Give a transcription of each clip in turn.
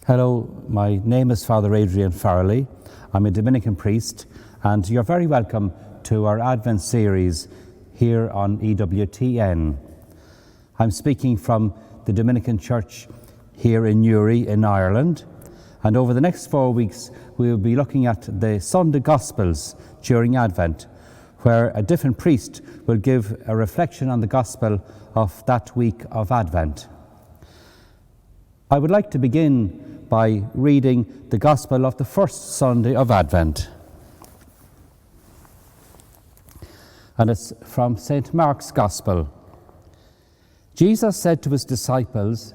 Hello, my name is Father Adrian Farrelly. I'm a Dominican priest, and you're very welcome to our Advent series here on EWTN. I'm speaking from the Dominican Church here in Newry in Ireland, and over the next 4 weeks we will be looking at the Sunday Gospels during Advent, where a different priest will give a reflection on the Gospel of that week of Advent. I would like to begin by reading the Gospel of the first Sunday of Advent. And it's from St. Mark's Gospel. Jesus said to his disciples,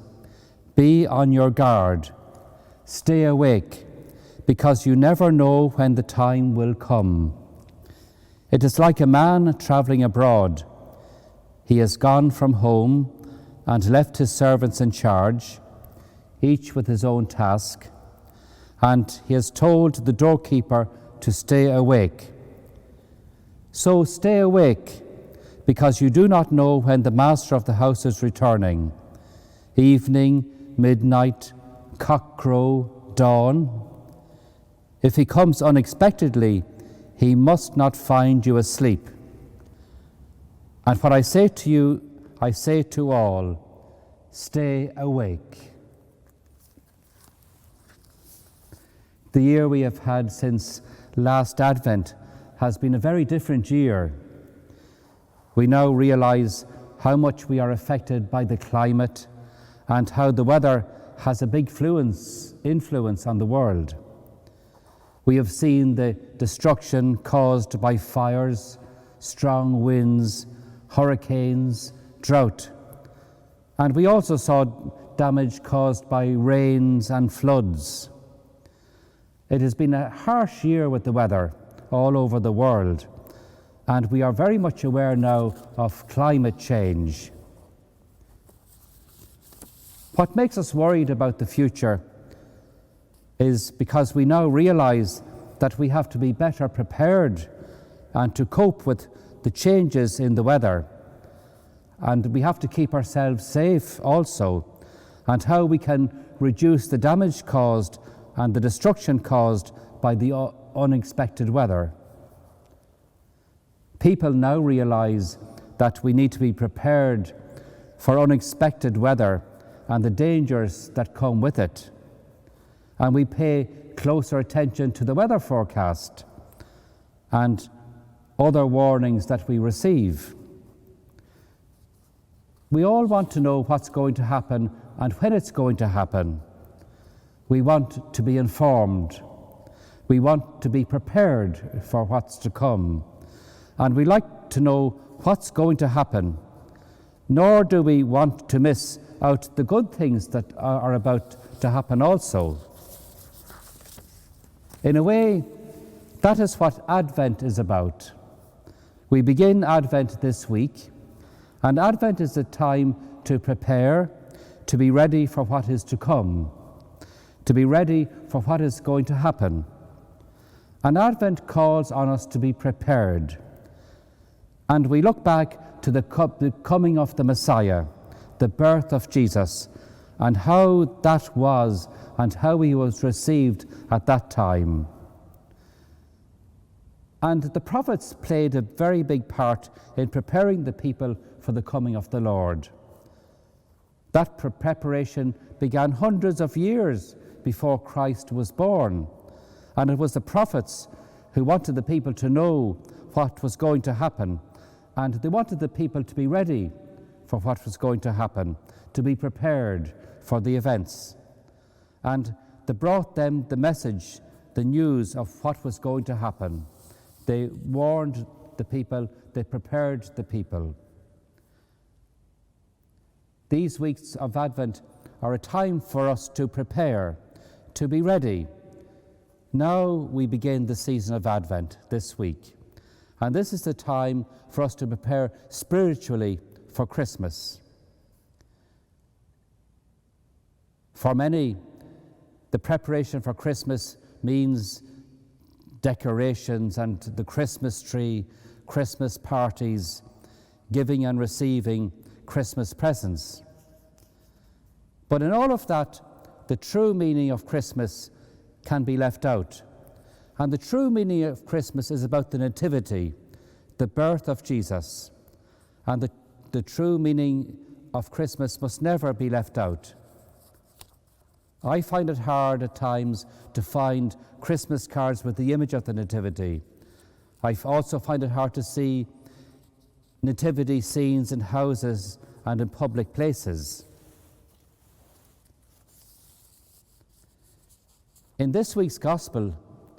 "Be on your guard, stay awake, because you never know when the time will come. It is like a man travelling abroad. He has gone from home and left his servants in charge, each with his own task, and he has told the doorkeeper to stay awake. So stay awake, because you do not know when the master of the house is returning, evening, midnight, cockcrow, dawn. If he comes unexpectedly, he must not find you asleep. And what I say to you, I say to all, stay awake." The year we have had since last Advent has been a very different year. We now realize how much we are affected by the climate and how the weather has a big influence on the world. We have seen the destruction caused by fires, strong winds, hurricanes, drought. And we also saw damage caused by rains and floods. It has been a harsh year with the weather all over the world, and we are very much aware now of climate change. What makes us worried about the future is because we now realize that we have to be better prepared and to cope with the changes in the weather. And we have to keep ourselves safe also, and how we can reduce the damage caused and the destruction caused by the unexpected weather. People now realize that we need to be prepared for unexpected weather and the dangers that come with it. And we pay closer attention to the weather forecast and other warnings that we receive. We all want to know what's going to happen and when it's going to happen. We want to be informed. We want to be prepared for what's to come. And we like to know what's going to happen. Nor do we want to miss out the good things that are about to happen also. In a way, that is what Advent is about. We begin Advent this week, and Advent is a time to prepare, to be ready for what is to come, to be ready for what is going to happen. And Advent calls on us to be prepared. And we look back to the coming of the Messiah, the birth of Jesus, and how that was and how he was received at that time. And the prophets played a very big part in preparing the people for the coming of the Lord. That preparation began hundreds of years before Christ was born. And it was the prophets who wanted the people to know what was going to happen. And they wanted the people to be ready for what was going to happen, to be prepared for the events. And they brought them the message, the news of what was going to happen. They warned the people, they prepared the people. These weeks of Advent are a time for us to prepare, to be ready. Now we begin the season of Advent this week. And this is the time for us to prepare spiritually for Christmas. For many, the preparation for Christmas means decorations and the Christmas tree, Christmas parties, giving and receiving Christmas presents. But in all of that, the true meaning of Christmas can be left out. And the true meaning of Christmas is about the nativity, the birth of Jesus. And the true meaning of Christmas must never be left out. I find it hard at times to find Christmas cards with the image of the nativity. I also find it hard to see nativity scenes in houses and in public places. In this week's Gospel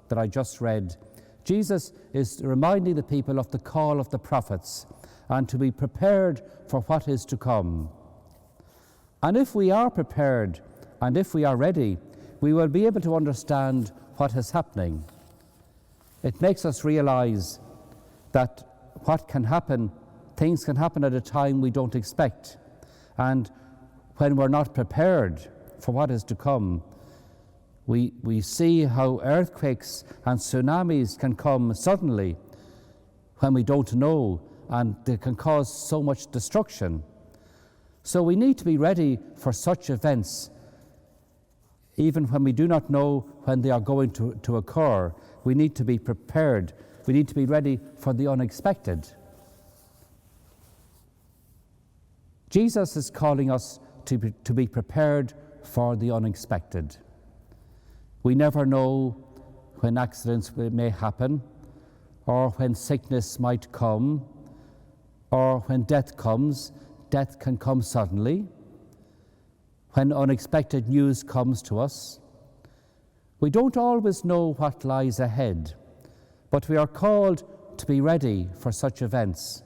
that I just read, Jesus is reminding the people of the call of the prophets and to be prepared for what is to come. And if we are prepared and if we are ready, we will be able to understand what is happening. It makes us realize that what can happen, things can happen at a time we don't expect. And when we're not prepared for what is to come, we see how earthquakes and tsunamis can come suddenly when we don't know, and they can cause so much destruction. So we need to be ready for such events. Even when we do not know when they are going to occur, we need to be prepared. We need to be ready for the unexpected. Jesus is calling us to be prepared for the unexpected. We never know when accidents may happen, or when sickness might come, or when death comes. Death can come suddenly. When unexpected news comes to us, we don't always know what lies ahead, but we are called to be ready for such events,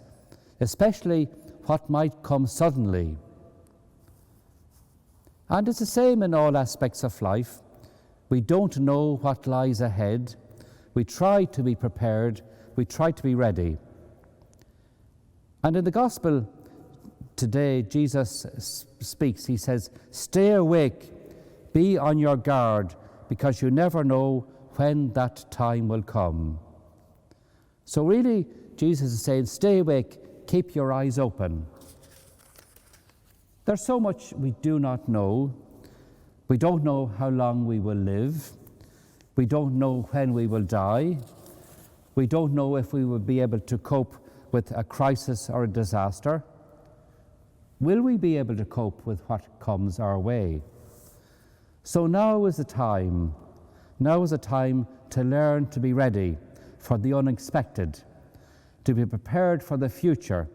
especially what might come suddenly. And it's the same in all aspects of life. We don't know what lies ahead. We try to be prepared. We try to be ready. And in the Gospel today, Jesus speaks. He says, "Stay awake, be on your guard, because you never know when that time will come." So really, Jesus is saying, stay awake, keep your eyes open. There's so much we do not know. We don't know how long we will live. We don't know when we will die. We don't know if we will be able to cope with a crisis or a disaster. Will we be able to cope with what comes our way? So now is the time. Now is the time to learn to be ready for the unexpected, to be prepared for the future,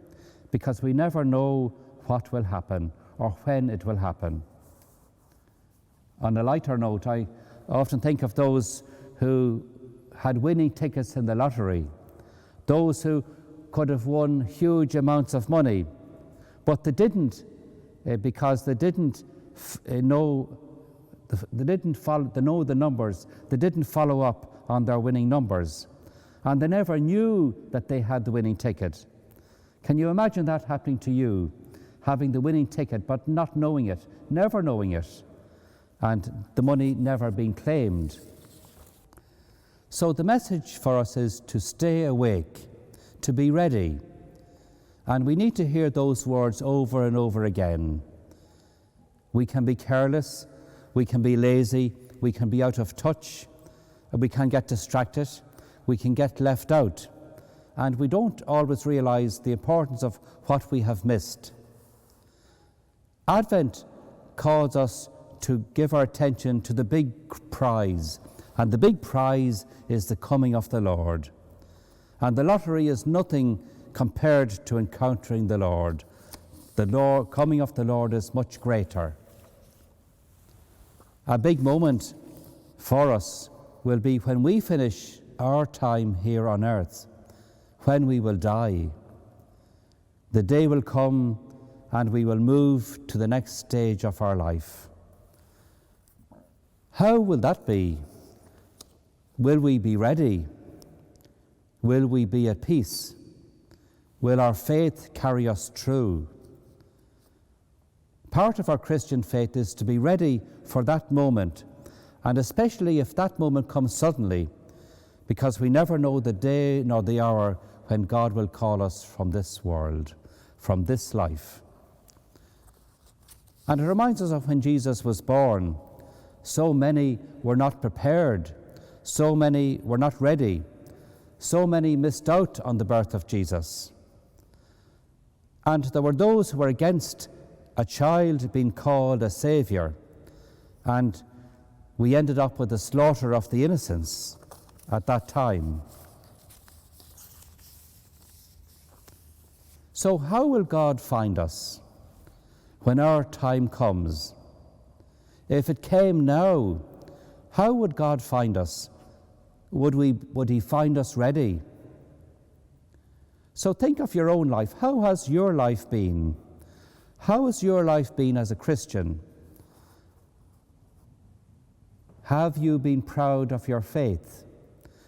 because we never know what will happen or when it will happen. On a lighter note, I often think of those who had winning tickets in the lottery, those who could have won huge amounts of money, but they didn't because they didn't know the numbers. They didn't follow up on their winning numbers, and they never knew that they had the winning ticket. Can you imagine that happening to you, having the winning ticket but not knowing it, never knowing it, and the money never being claimed? So the message for us is to stay awake, to be ready. And we need to hear those words over and over again. We can be careless, we can be lazy, we can be out of touch, we can get distracted, we can get left out, and we don't always realize the importance of what we have missed. Advent calls us to give our attention to the big prize, and the big prize is the coming of the Lord. And the lottery is nothing compared to encountering the Lord. The coming of the Lord is much greater. A big moment for us will be when we finish our time here on earth, when we will die. The day will come and we will move to the next stage of our life. How will that be? Will we be ready? Will we be at peace? Will our faith carry us through? Part of our Christian faith is to be ready for that moment, and especially if that moment comes suddenly, because we never know the day nor the hour when God will call us from this world, from this life. And it reminds us of when Jesus was born, So many were not prepared. So many were not ready. So many missed out on the birth of Jesus. And there were those who were against a child being called a saviour. And we ended up with the slaughter of the innocents at that time. So how will God find us when our time comes? If it came now, how would God find us? Would He find us ready? So think of your own life. How has your life been? How has your life been as a Christian? Have you been proud of your faith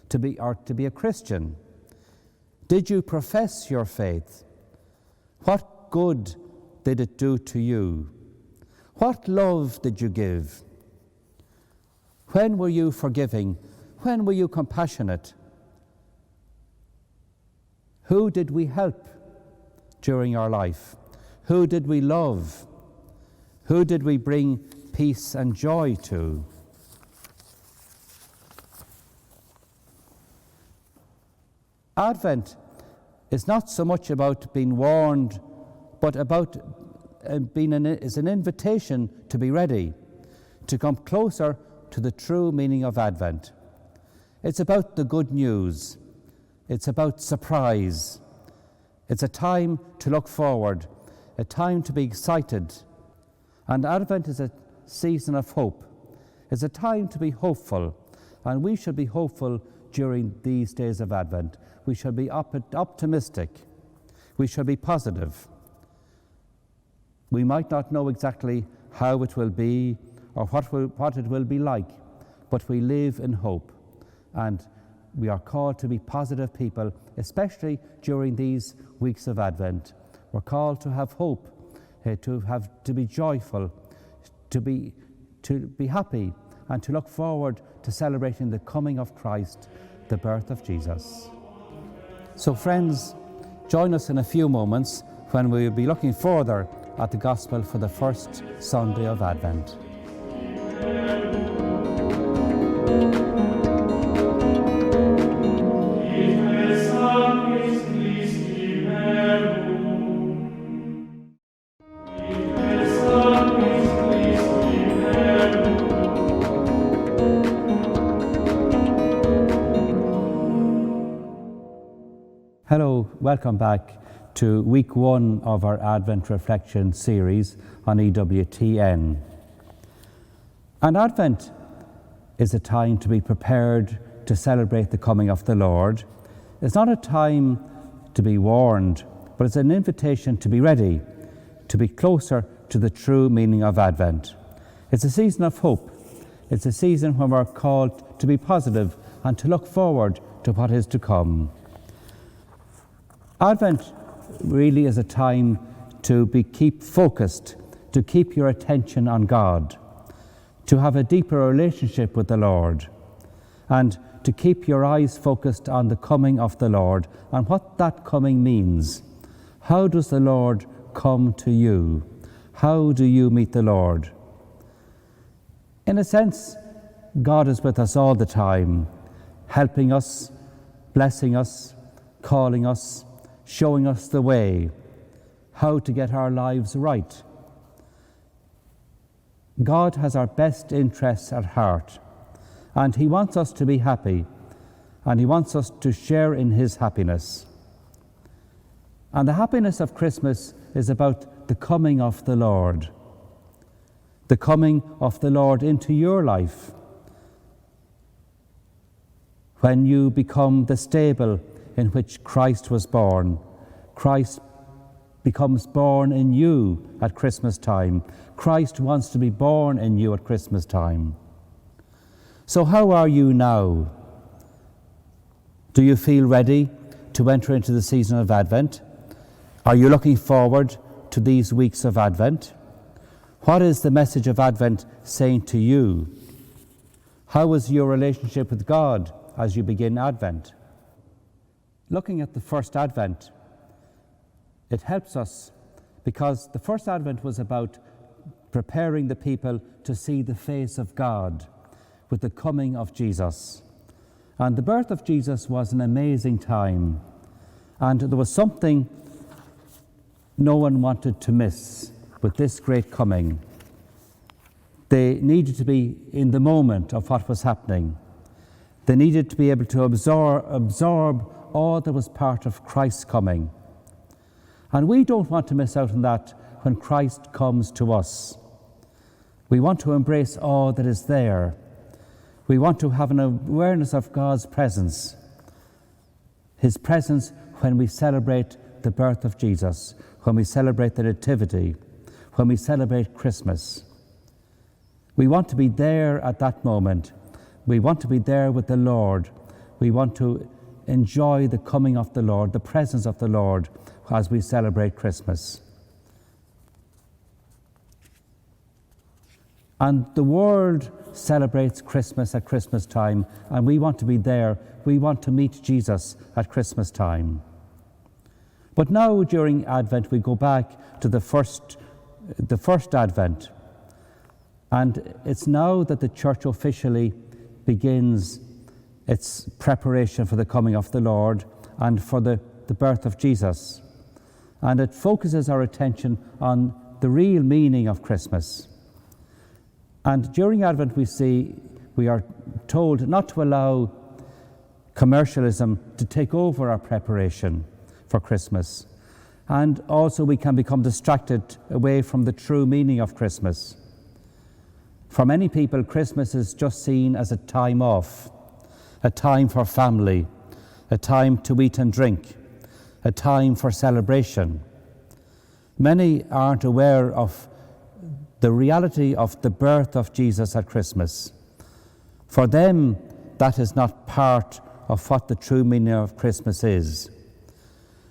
to be a Christian? Did you profess your faith? What good did it do to you? What love did you give? When were you forgiving? When were you compassionate? Who did we help during our life? Who did we love? Who did we bring peace and joy to? Advent is not so much about being warned, but about is an invitation to be ready, to come closer to the true meaning of Advent. It's about the good news. It's about surprise. It's a time to look forward, a time to be excited. And Advent is a season of hope. It's a time to be hopeful, and we should be hopeful during these days of Advent. We should be optimistic. We should be positive. We might not know exactly how it will be or what it will be like, but we live in hope. And we are called to be positive people, especially during these weeks of Advent. We're called to have hope, to be joyful, to be happy, and to look forward to celebrating the coming of Christ, the birth of Jesus. So friends, join us in a few moments when we will be looking further at the Gospel for the first Sunday of Advent. Hello, welcome back to week 1 of our Advent Reflection series on EWTN. And Advent is a time to be prepared to celebrate the coming of the Lord. It's not a time to be warned, but it's an invitation to be ready, to be closer to the true meaning of Advent. It's a season of hope. It's a season when we're called to be positive and to look forward to what is to come. Advent really is a time to keep focused, to keep your attention on God, to have a deeper relationship with the Lord, and to keep your eyes focused on the coming of the Lord and what that coming means. How does the Lord come to you? How do you meet the Lord? In a sense, God is with us all the time, helping us, blessing us, calling us, showing us the way, how to get our lives right. God has our best interests at heart, and He wants us to be happy, and He wants us to share in His happiness. And the happiness of Christmas is about the coming of the Lord into your life. When you become the stable in which Christ was born, Christ becomes born in you at Christmas time. Christ wants to be born in you at Christmas time. So how are you now? Do you feel ready to enter into the season of Advent? Are you looking forward to these weeks of Advent? What is the message of Advent saying to you? How is your relationship with God as you begin Advent? Looking at the first Advent, it helps us because the first Advent was about preparing the people to see the face of God with the coming of Jesus. And the birth of Jesus was an amazing time. And there was something no one wanted to miss with this great coming. They needed to be in the moment of what was happening. They needed to be able to absorb all that was part of Christ's coming. And we don't want to miss out on that when Christ comes to us. We want to embrace all that is there. We want to have an awareness of God's presence. His presence when we celebrate the birth of Jesus, when we celebrate the Nativity, when we celebrate Christmas. We want to be there at that moment. We want to be there with the Lord. We want to enjoy the coming of the Lord, the presence of the Lord as we celebrate Christmas. And the world celebrates Christmas at Christmas time, and we want to be there. We want to meet Jesus at Christmas time. But now during Advent, we go back to the first Advent. And it's now that the Church officially begins its preparation for the coming of the Lord and for the birth of Jesus. And it focuses our attention on the real meaning of Christmas. And during Advent we are told not to allow commercialism to take over our preparation for Christmas. And also we can become distracted away from the true meaning of Christmas. For many people, Christmas is just seen as a time off, a time for family, a time to eat and drink, a time for celebration. Many aren't aware of the reality of the birth of Jesus at Christmas. For them, that is not part of what the true meaning of Christmas is.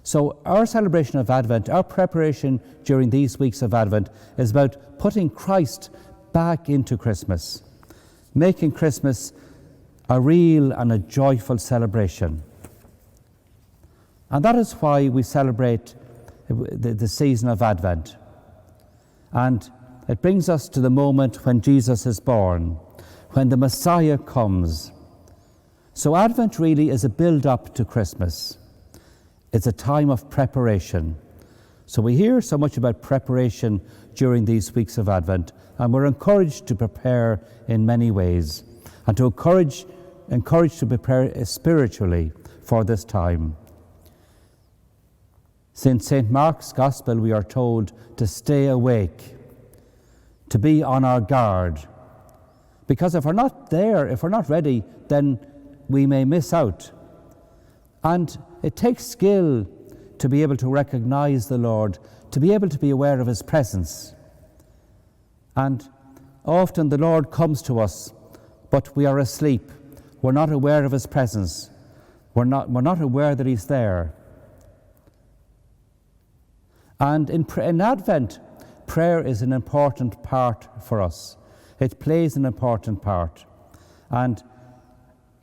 So our celebration of Advent, our preparation during these weeks of Advent is about putting Christ back into Christmas, making Christmas a real and a joyful celebration. And that is why we celebrate the season of Advent. And it brings us to the moment when Jesus is born, when the Messiah comes. So Advent really is a build-up to Christmas. It's a time of preparation. So we hear so much about preparation during these weeks of Advent, and we're encouraged to prepare in many ways, and to encouraged to prepare spiritually for this time. In St. Mark's Gospel, we are told to stay awake, to be on our guard. Because if we're not there, if we're not ready, then we may miss out. And it takes skill to be able to recognize the Lord, to be able to be aware of His presence. And often the Lord comes to us, but we are asleep. We're not aware of His presence. We're not aware that He's there. And in Advent, prayer is an important part for us. It plays an important part. And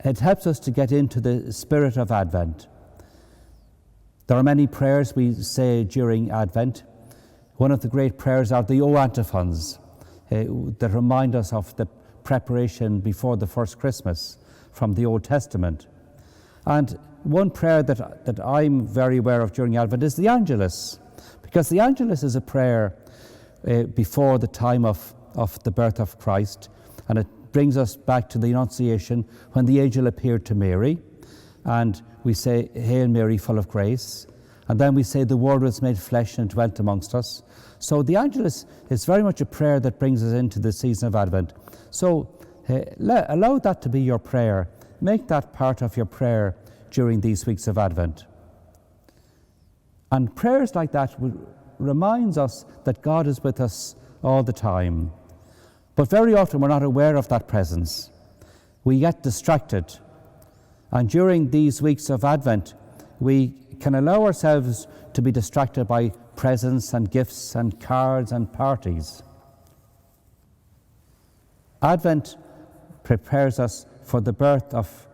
it helps us to get into the spirit of Advent. There are many prayers we say during Advent. One of the great prayers are the O antiphons that remind us of the preparation before the first Christmas from the Old Testament. And one prayer that I'm very aware of during Advent is the Angelus, because the Angelus is a prayer before the time of the birth of Christ, and it brings us back to the Annunciation when the angel appeared to Mary, and we say, Hail Mary, full of grace, and then we say, the Word was made flesh and dwelt amongst us. So the Angelus is very much a prayer that brings us into the season of Advent. So allow that to be your prayer. Make that part of your prayer during these weeks of Advent. And prayers like that reminds us that God is with us all the time. But very often we're not aware of that presence. We get distracted. And during these weeks of Advent, we can allow ourselves to be distracted by presents and gifts and cards and parties. Advent prepares us for the birth of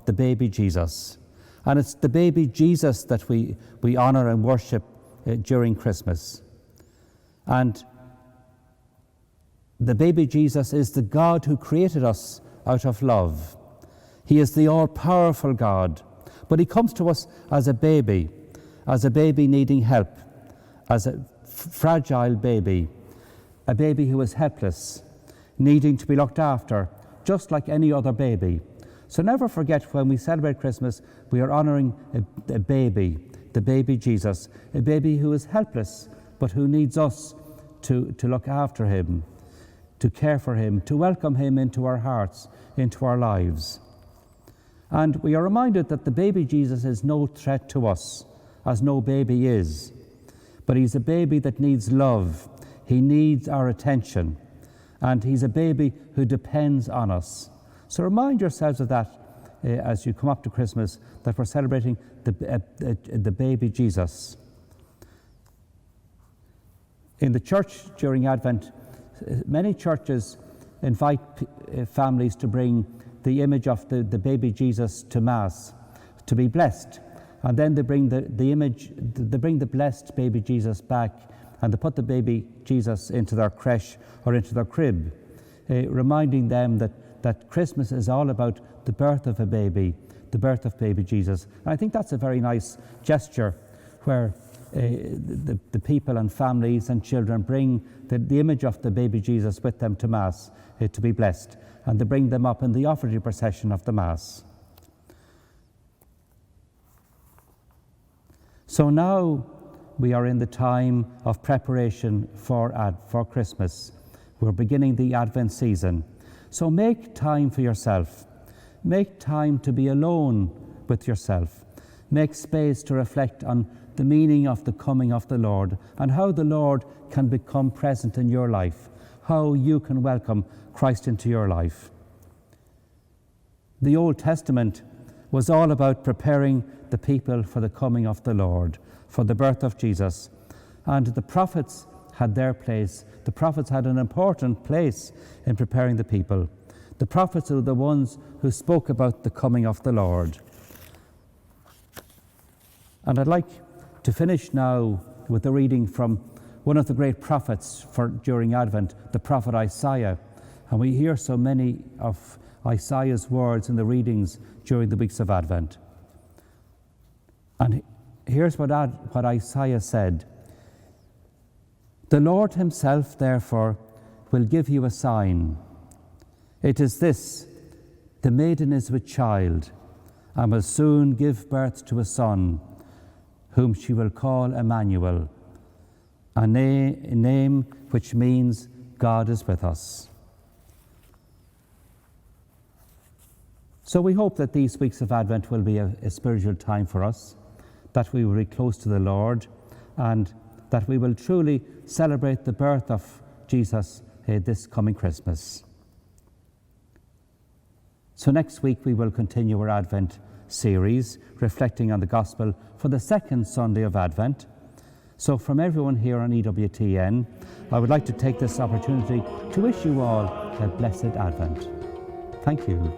the baby Jesus. And it's the baby Jesus that we honor and worship during Christmas. And The baby Jesus is the God who created us out of love. He is the all-powerful God, but he comes to us as a baby needing help, as a fragile baby, a baby who is helpless, needing to be looked after, just like any other baby. So never forget, when we celebrate Christmas, we are honouring a baby, the baby Jesus, a baby who is helpless, but who needs us to look after him, to care for him, to welcome him into our hearts, into our lives. And we are reminded that the baby Jesus is no threat to us, as no baby is. But he's a baby that needs love. He needs our attention. And he's a baby who depends on us. So remind yourselves of that as you come up to Christmas, that we're celebrating the baby Jesus. In the church during Advent, many churches invite families to bring the image of the baby Jesus to Mass, to be blessed. And then they bring the blessed baby Jesus back, and they put the baby Jesus into their creche or into their crib, reminding them that Christmas is all about the birth of a baby, the birth of baby Jesus. And I think that's a very nice gesture, where the people and families and children bring the image of the baby Jesus with them to Mass to be blessed, and they bring them up in the offertory procession of the Mass. So now we are in the time of preparation for Christmas. We're beginning the Advent season. So make time for yourself. Make time to be alone with yourself. Make space to reflect on the meaning of the coming of the Lord, and how the Lord can become present in your life, how you can welcome Christ into your life. The Old Testament was all about preparing the people for the coming of the Lord, for the birth of Jesus. And the prophets had their place. The prophets had an important place in preparing the people. The prophets are the ones who spoke about the coming of the Lord. And I'd like to finish now with a reading from one of the great prophets during Advent, the prophet Isaiah. And we hear so many of Isaiah's words in the readings during the weeks of Advent. And here's what Isaiah said. The Lord himself, therefore, will give you a sign. It is this: the maiden is with child, and will soon give birth to a son, whom she will call Emmanuel, a name which means God is with us. So we hope that these weeks of Advent will be a spiritual time for us, that we will be close to the Lord, and that we will truly celebrate the birth of Jesus this coming Christmas. So next week we will continue our Advent series, reflecting on the Gospel for the second Sunday of Advent. So from everyone here on EWTN, I would like to take this opportunity to wish you all a blessed Advent. Thank you.